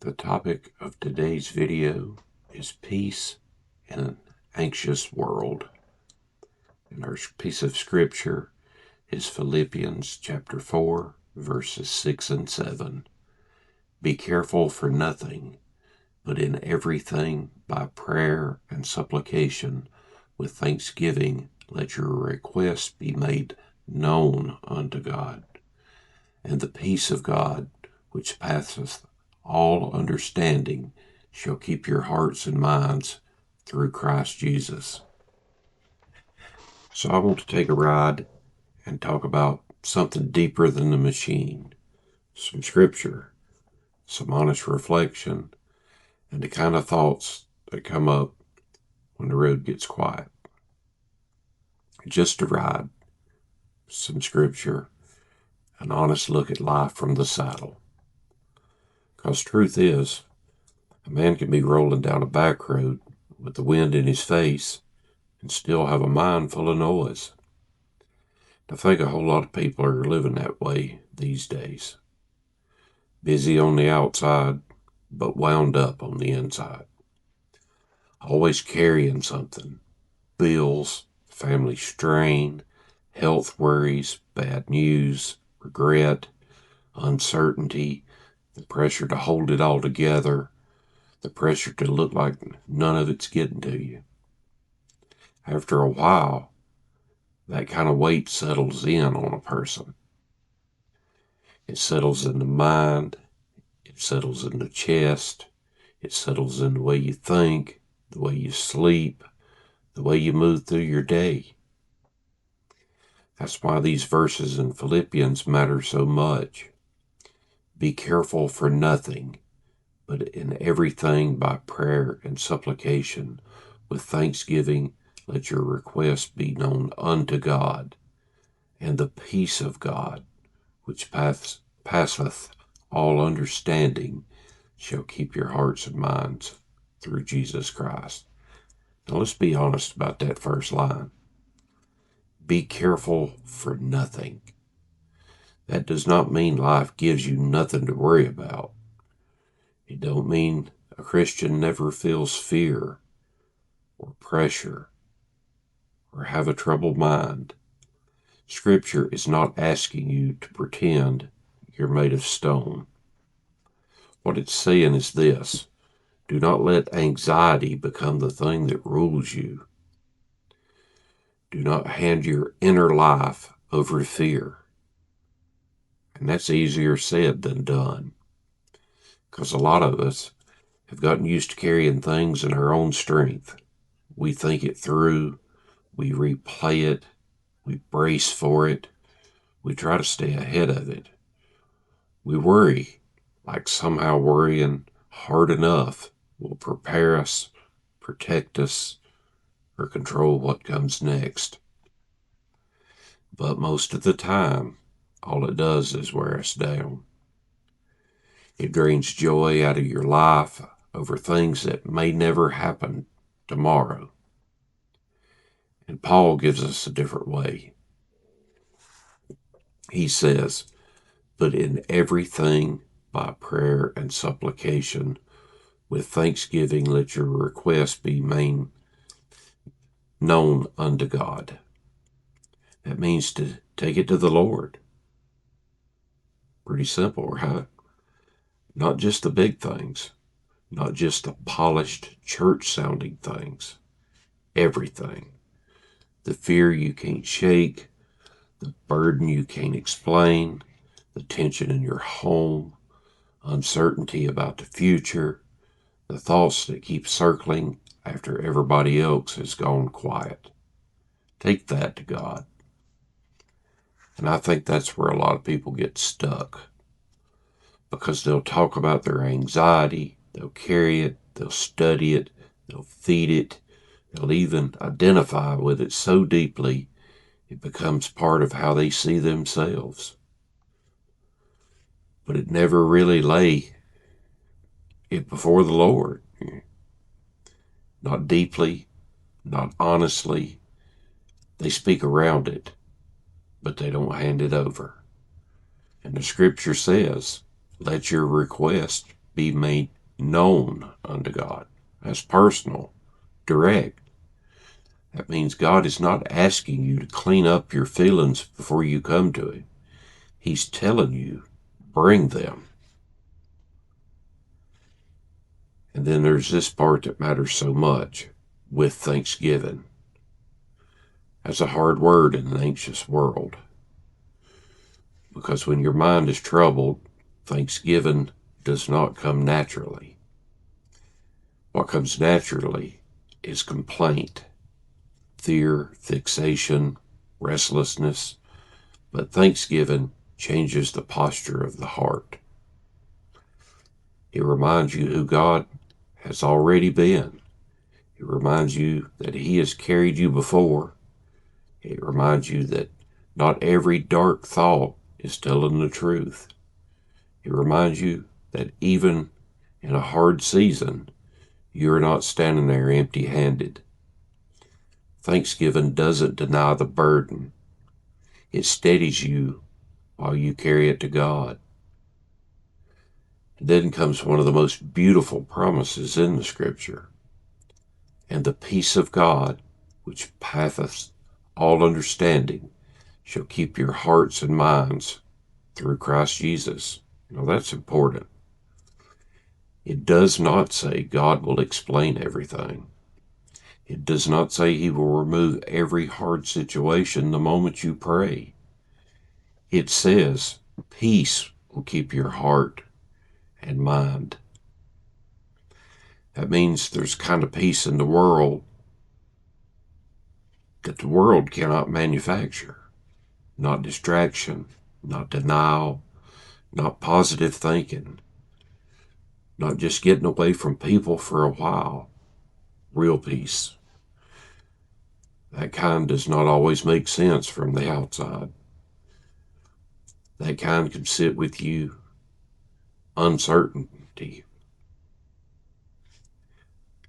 The topic of today's video is peace in an anxious world. And our piece of scripture is Philippians chapter 4, verses 6 and 7. Be careful for nothing, but in everything by prayer and supplication with thanksgiving let your requests be made known unto God. And the peace of God, which passeth all understanding, shall keep your hearts and minds through Christ Jesus. So I want to take a ride and talk about something deeper than the machine, some scripture, some honest reflection, and the kind of thoughts that come up when the road gets quiet. Just a ride, some scripture, an honest look at life from the saddle. Because truth is, a man can be rolling down a back road with the wind in his face and still have a mind full of noise. I think a whole lot of people are living that way these days. Busy on the outside, but wound up on the inside. Always carrying something. Bills, family strain, health worries, bad news, regret, uncertainty, the pressure to hold it all together, the pressure to look like none of it's getting to you. After a while, that kind of weight settles in on a person. It settles in the mind, it settles in the chest, it settles in the way you think, the way you sleep, the way you move through your day. That's why these verses in Philippians matter so much. Be careful for nothing, but in everything by prayer and supplication, with thanksgiving, let your requests be known unto God, and the peace of God, which passeth all understanding, shall keep your hearts and minds through Jesus Christ. Now let's be honest about that first line. Be careful for nothing. That does not mean life gives you nothing to worry about. It don't mean a Christian never feels fear or pressure or have a troubled mind. Scripture is not asking you to pretend you're made of stone. What it's saying is this: do not let anxiety become the thing that rules you. Do not hand your inner life over to fear. And that's easier said than done, because a lot of us have gotten used to carrying things in our own strength. We think it through, we replay it, we brace for it, we try to stay ahead of it. We worry, like somehow worrying hard enough will prepare us, protect us, or control what comes next. But most of the time, all it does is wear us down. It drains joy out of your life over things that may never happen tomorrow. And Paul gives us a different way. He says, but in everything by prayer and supplication, with thanksgiving let your requests be made known unto God. That means to take it to the Lord. Pretty simple, right? Not just the big things, not just the polished church-sounding things. Everything. The fear you can't shake, the burden you can't explain, the tension in your home, uncertainty about the future, the thoughts that keep circling after everybody else has gone quiet. Take that to God. And I think that's where a lot of people get stuck, because they'll talk about their anxiety, they'll carry it, they'll study it, they'll feed it, they'll even identify with it so deeply it becomes part of how they see themselves. But it never really lay it before the Lord. Not deeply, not honestly. They speak around it, but they don't hand it over. And the scripture says, let your request be made known unto God. That's personal, direct. That means God is not asking you to clean up your feelings before you come to Him. He's telling you, bring them. And then there's this part that matters so much, with thanksgiving. That's a hard word in an anxious world. Because when your mind is troubled, thanksgiving does not come naturally. What comes naturally is complaint, fear, fixation, restlessness. But thanksgiving changes the posture of the heart. It reminds you who God has already been. It reminds you that He has carried you before. It reminds you that not every dark thought is telling the truth. It reminds you that even in a hard season, you're not standing there empty-handed. Thanksgiving doesn't deny the burden. It steadies you while you carry it to God. And then comes one of the most beautiful promises in the Scripture. And the peace of God, which passeth all understanding, shall keep your hearts and minds through Christ Jesus. Now that's important. It does not say God will explain everything. It does not say He will remove every hard situation the moment you pray. It says peace will keep your heart and mind. That means there's kind of peace in the world that the world cannot manufacture. Not distraction, not denial, not positive thinking, not just getting away from people for a while. Real peace. That kind does not always make sense from the outside. That kind can sit with you, uncertainty.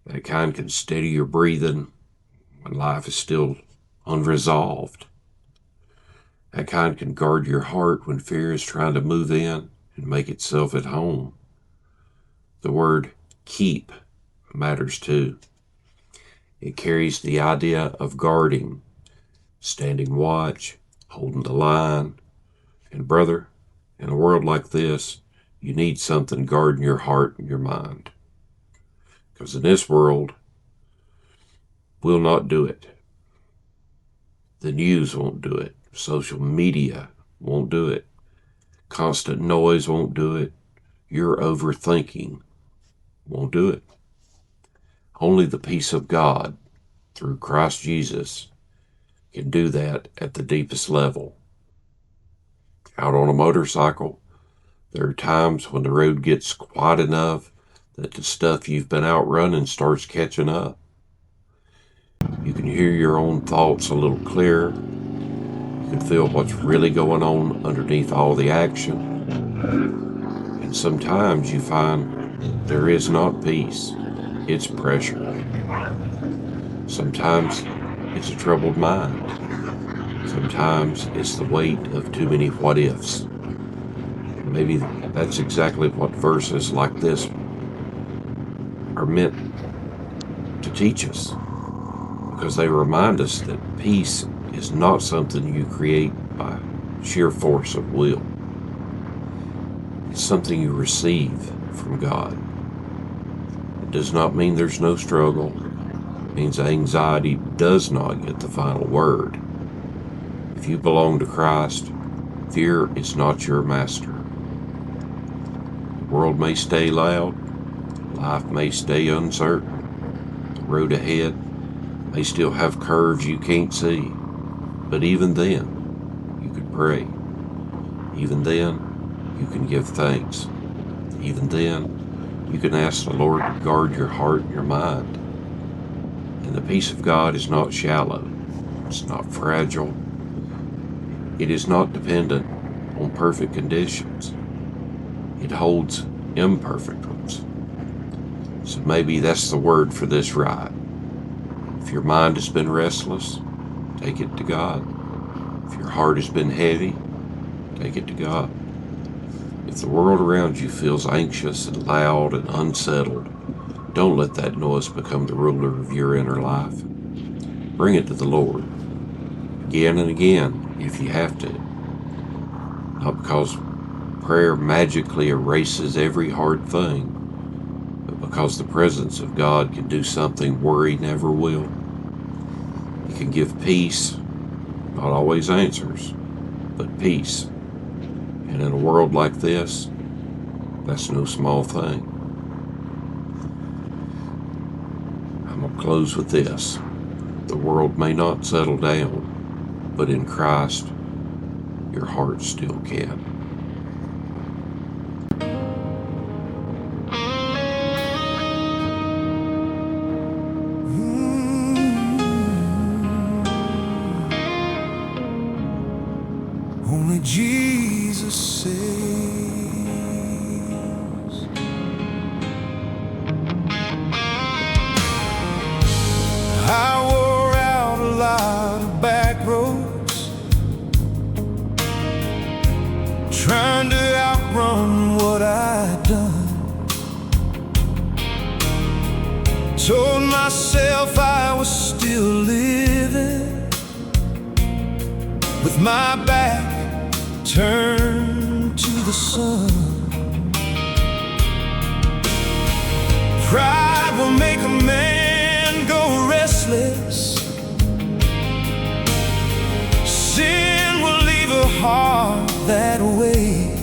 That kind can steady your breathing when life is still unresolved. That kind can guard your heart when fear is trying to move in and make itself at home. The word keep matters too. It carries the idea of guarding, standing watch, holding the line. And brother, in a world like this, you need something guarding your heart and your mind. Because in this world, we'll not do it. The news won't do it. Social media won't do it. Constant noise won't do it. Your overthinking won't do it. Only the peace of God through Christ Jesus can do that at the deepest level. Out on a motorcycle, there are times when the road gets quiet enough that the stuff you've been out running starts catching up. You can hear your own thoughts a little clearer. You can feel what's really going on underneath all the action. And sometimes you find there is not peace, it's pressure. Sometimes it's a troubled mind. Sometimes it's the weight of too many what-ifs. Maybe that's exactly what verses like this are meant to teach us, because they remind us that peace is not something you create by sheer force of will. It's something you receive from God. It does not mean there's no struggle. It means anxiety does not get the final word. If you belong to Christ, fear is not your master. The world may stay loud, life may stay uncertain, the road ahead may still have curves you can't see, but even then, you can pray. Even then, you can give thanks. Even then, you can ask the Lord to guard your heart and your mind. And the peace of God is not shallow. It's not fragile. It is not dependent on perfect conditions. It holds imperfect ones. So maybe that's the word for this ride. If your mind has been restless, take it to God. If your heart has been heavy, take it to God. If the world around you feels anxious and loud and unsettled, don't let that noise become the ruler of your inner life. Bring it to the Lord, again and again if you have to. Not because prayer magically erases every hard thing, but because the presence of God can do something worry never will. It can give peace, not always answers, but peace. And in a world like this, that's no small thing. I'm going to close with this. The world may not settle down, but in Christ, your heart still can. Only Jesus saves. I wore out a lot of back roads, trying to outrun what I'd done. Told myself I was still living with my back turned to the sun. Pride will make a man go restless. Sin will leave a heart that way.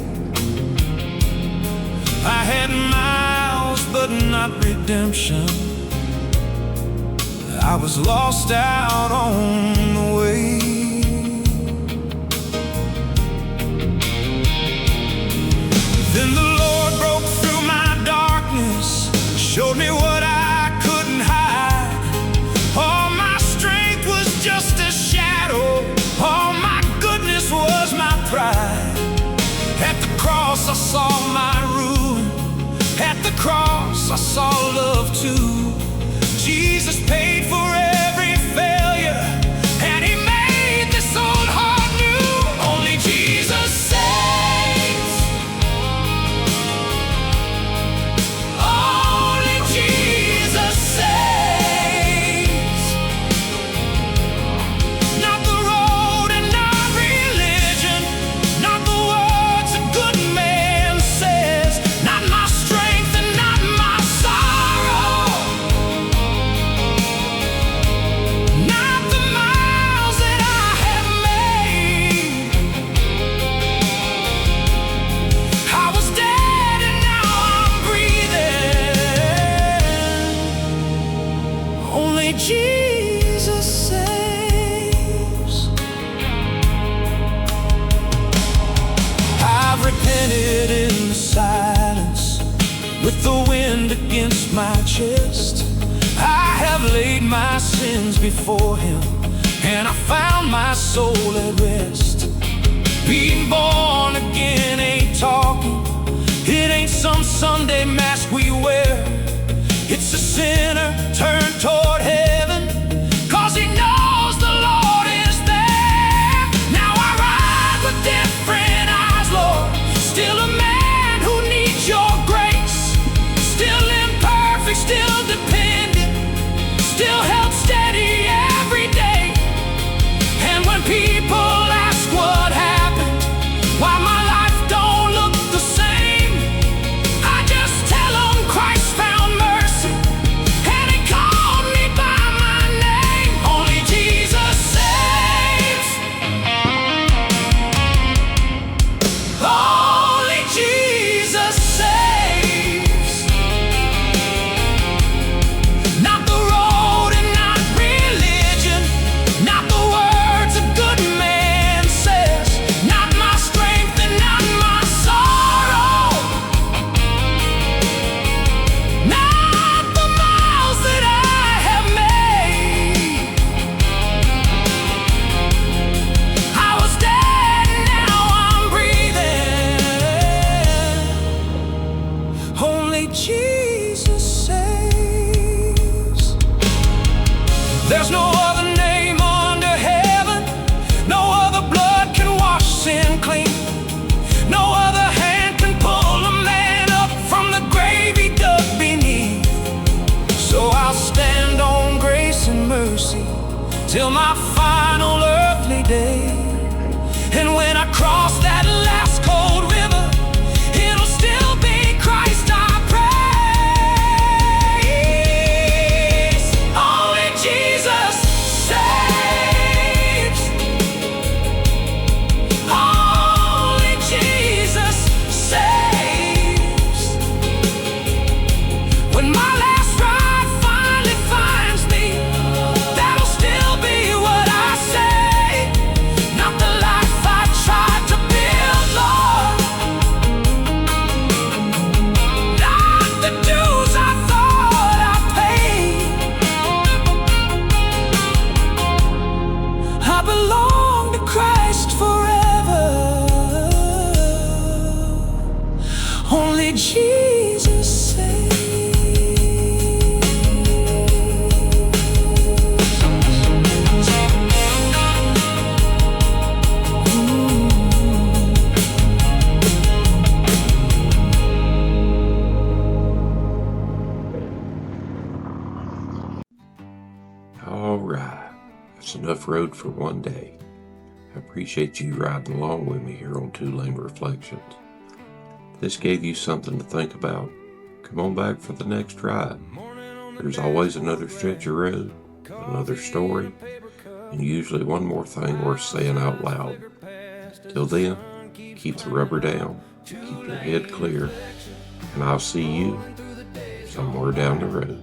I had miles but not redemption. I was lost out on the way. Then the Lord broke through my darkness, showed me what I couldn't hide. All my strength was just a shadow, all my goodness was my pride. At the cross I saw my ruin, at the cross I saw love too. Jesus paid for every failure, and He made this old heart new. Only Jesus saves. Only Jesus saves. Not the road and not religion, not the words a good man says, not my strength and not my sorrow, not the miles that I have made. I was dead and now I'm breathing. Only Jesus saves. I've repented in the silence, with the wind against my chest. I have laid my sins before Him, and I found my soul at rest. Being born again ain't talking, it ain't some Sunday mask we wear. It's a sinner turned toward heaven, 'cause he knows the Lord is there. Now I ride with different eyes, Lord, still a man who needs your grace, still imperfect, still dependent, still held steady every day. And when people ask what happened, why my life don't look the same, I just tell them Christ found mercy, and He called me by my name. Only Jesus saves. Only Jesus saves. Not the road and not religion, not the words a good man says, not my strength and not my sorrow, not the miles that I have made. I was dead and now I'm breathing. Only Jesus saves. There's no other name under heaven, no other blood can wash sin clean, no other hand can It's enough road for one day. I appreciate you riding along with me here on Two Lane Reflections. If this gave you something to think about, come on back for the next ride. There's always another stretch of road, another story, and usually one more thing worth saying out loud. Till then, keep the rubber down, keep your head clear, and I'll see you somewhere down the road.